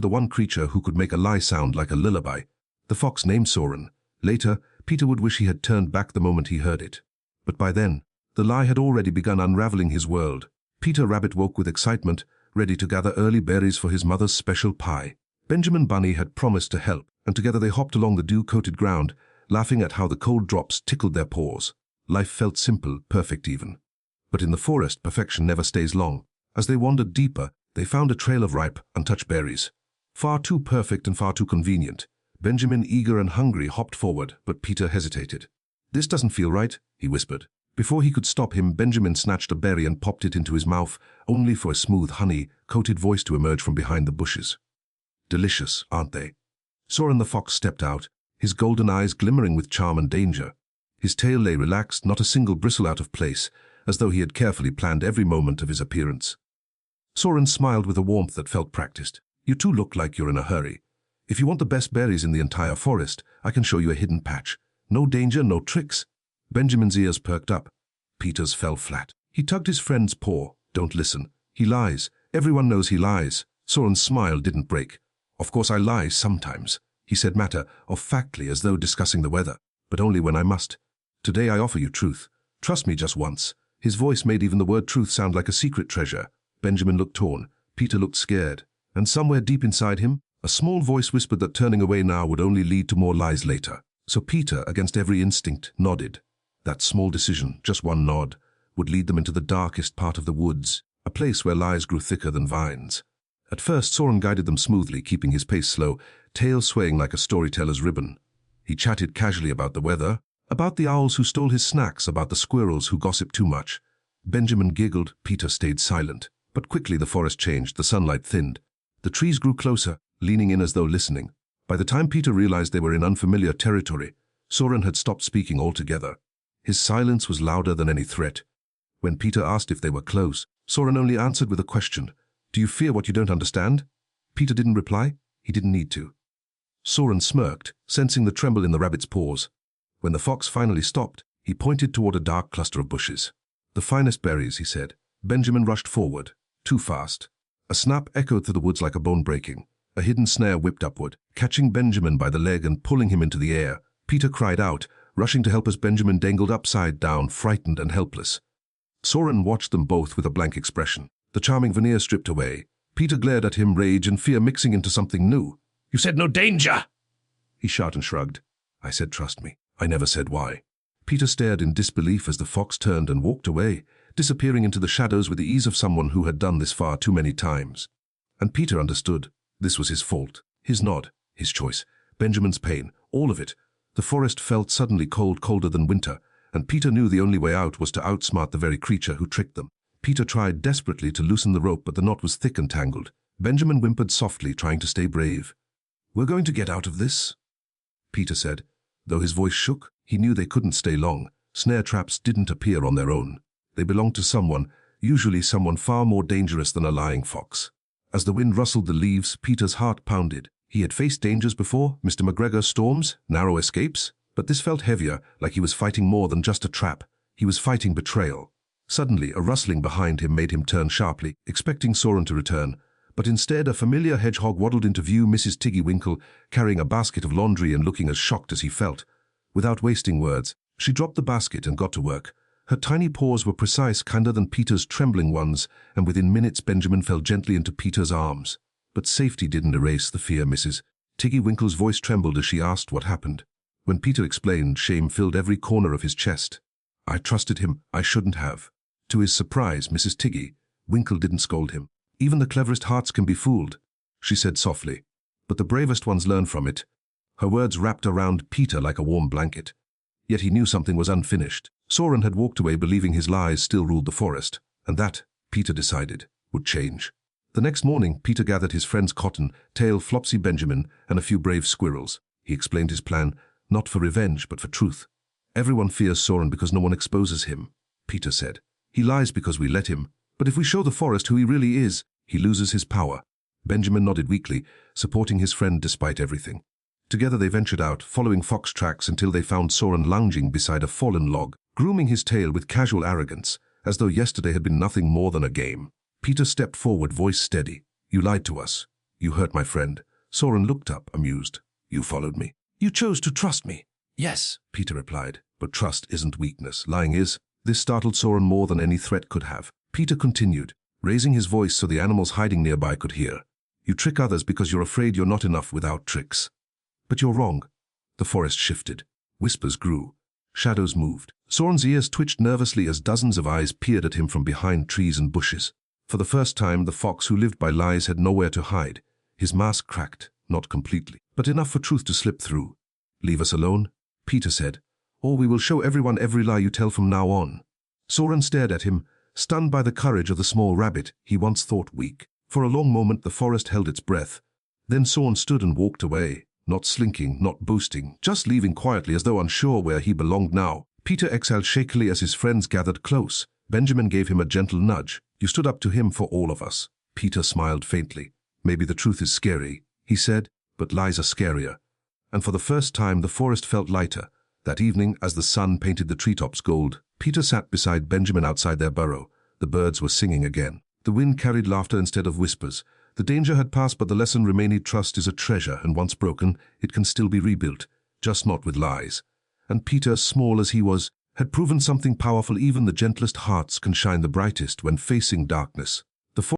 the one creature who could make a lie sound like a lullaby. The fox named Soren. Later, Peter would wish he had turned back the moment he heard it. But by then, the lie had already begun unraveling his world. Peter Rabbit woke with excitement, ready to gather early berries for his mother's special pie. Benjamin Bunny had promised to help, and together they hopped along the dew-coated ground, laughing at how the cold drops tickled their paws. Life felt simple, perfect even. But in the forest, perfection never stays long. As they wandered deeper, they found a trail of ripe, untouched berries. Far too perfect and far too convenient. Benjamin, eager and hungry, hopped forward, but Peter hesitated. "This doesn't feel right," he whispered. Before he could stop him, Benjamin snatched a berry and popped it into his mouth, only for a smooth, honey-coated voice to emerge from behind the bushes. "Delicious, aren't they?" Soren the fox stepped out, his golden eyes glimmering with charm and danger. His tail lay relaxed, not a single bristle out of place, as though he had carefully planned every moment of his appearance. Soren smiled with a warmth that felt practiced. "You two look like you're in a hurry. If you want the best berries in the entire forest, I can show you a hidden patch. No danger, no tricks." Benjamin's ears perked up. Peter's fell flat. He tugged his friend's paw. "Don't listen. He lies. Everyone knows he lies." Soren's smile didn't break. "Of course I lie sometimes," he said matter-of-factly, as though discussing the weather. "But only when I must. Today I offer you truth. Trust me just once." His voice made even the word truth sound like a secret treasure. Benjamin looked torn. Peter looked scared. And somewhere deep inside him, a small voice whispered that turning away now would only lead to more lies later. So Peter, against every instinct, nodded. That small decision, just one nod, would lead them into the darkest part of the woods, a place where lies grew thicker than vines. At first, Soren guided them smoothly, keeping his pace slow, tail swaying like a storyteller's ribbon. He chatted casually about the weather, about the owls who stole his snacks, about the squirrels who gossiped too much. Benjamin giggled, Peter stayed silent. But quickly the forest changed, the sunlight thinned. The trees grew closer, leaning in as though listening. By the time Peter realized they were in unfamiliar territory, Soren had stopped speaking altogether. His silence was louder than any threat. When Peter asked if they were close, Soren only answered with a question. "Do you fear what you don't understand?" Peter didn't reply. He didn't need to. Soren smirked, sensing the tremble in the rabbit's paws. When the fox finally stopped, he pointed toward a dark cluster of bushes. "The finest berries," he said. Benjamin rushed forward. Too fast. A snap echoed through the woods like a bone breaking. A hidden snare whipped upward, catching Benjamin by the leg and pulling him into the air. Peter cried out, rushing to help as Benjamin dangled upside down, frightened and helpless. Soren watched them both with a blank expression, the charming veneer stripped away. Peter glared at him, rage and fear mixing into something new. "You said no danger!" He shot and shrugged. "I said trust me. I never said why." Peter stared in disbelief as the fox turned and walked away, disappearing into the shadows with the ease of someone who had done this far too many times. And Peter understood. This was his fault. His nod, his choice, Benjamin's pain, all of it. The forest felt suddenly cold, colder than winter, and Peter knew the only way out was to outsmart the very creature who tricked them. Peter tried desperately to loosen the rope, but the knot was thick and tangled. Benjamin whimpered softly, trying to stay brave. "We're going to get out of this," Peter said. Though his voice shook, he knew they couldn't stay long. Snare traps didn't appear on their own. They belonged to someone, usually someone far more dangerous than a lying fox. As the wind rustled the leaves, Peter's heart pounded. He had faced dangers before, Mr. McGregor storms, narrow escapes, but this felt heavier, like he was fighting more than just a trap. He was fighting betrayal. Suddenly, a rustling behind him made him turn sharply, expecting Soren to return. But instead, a familiar hedgehog waddled into view, Mrs. Tiggy Winkle, carrying a basket of laundry and looking as shocked as he felt. Without wasting words, she dropped the basket and got to work. Her tiny paws were precise, kinder than Peter's trembling ones, and within minutes Benjamin fell gently into Peter's arms. But safety didn't erase the fear. Mrs. Tiggy Winkle's voice trembled as she asked what happened. When Peter explained, shame filled every corner of his chest. "I trusted him. I shouldn't have." To his surprise, Mrs. Tiggy Winkle didn't scold him. "Even the cleverest hearts can be fooled," she said softly. "But the bravest ones learn from it." Her words wrapped around Peter like a warm blanket. Yet he knew something was unfinished. Soren had walked away believing his lies still ruled the forest, and that, Peter decided, would change. The next morning, Peter gathered his friends Cotton, Tail, Flopsy, Benjamin, and a few brave squirrels. He explained his plan, not for revenge, but for truth. "Everyone fears Soren because no one exposes him," Peter said. "He lies because we let him. But if we show the forest who he really is, he loses his power." Benjamin nodded weakly, supporting his friend despite everything. Together they ventured out, following fox tracks until they found Soren lounging beside a fallen log, grooming his tail with casual arrogance, as though yesterday had been nothing more than a game. Peter stepped forward, voice steady. "You lied to us. You hurt my friend. Soren looked up, amused. You followed me. You chose to trust me. Yes, Peter replied. But trust isn't weakness. Lying is. This startled Soren more than any threat could have. Peter continued, raising his voice so the animals hiding nearby could hear. You trick others because you're afraid you're not enough without tricks. But you're wrong. The forest shifted. Whispers grew. Shadows moved. Soren's ears twitched nervously as dozens of eyes peered at him from behind trees and bushes. For the first time, the fox who lived by lies had nowhere to hide. His mask cracked, not completely, but enough for truth to slip through. Leave us alone, Peter said, or we will show everyone every lie you tell from now on. Soren stared at him, stunned by the courage of the small rabbit he once thought weak. For a long moment the forest held its breath. Then Soren stood and walked away, not slinking, not boasting, just leaving quietly as though unsure where he belonged now. Peter exhaled shakily as his friends gathered close. Benjamin gave him a gentle nudge. You stood up to him for all of us. Peter smiled faintly. Maybe the truth is scary, he said, but lies are scarier. And for the first time the forest felt lighter. That evening, as the sun painted the treetops gold, Peter sat beside Benjamin outside their burrow. The birds were singing again. The wind carried laughter instead of whispers. The danger had passed, but the lesson remained: trust is a treasure, and once broken, it can still be rebuilt, just not with lies. And Peter, small as he was, had proven something powerful. Even the gentlest hearts can shine the brightest when facing darkness.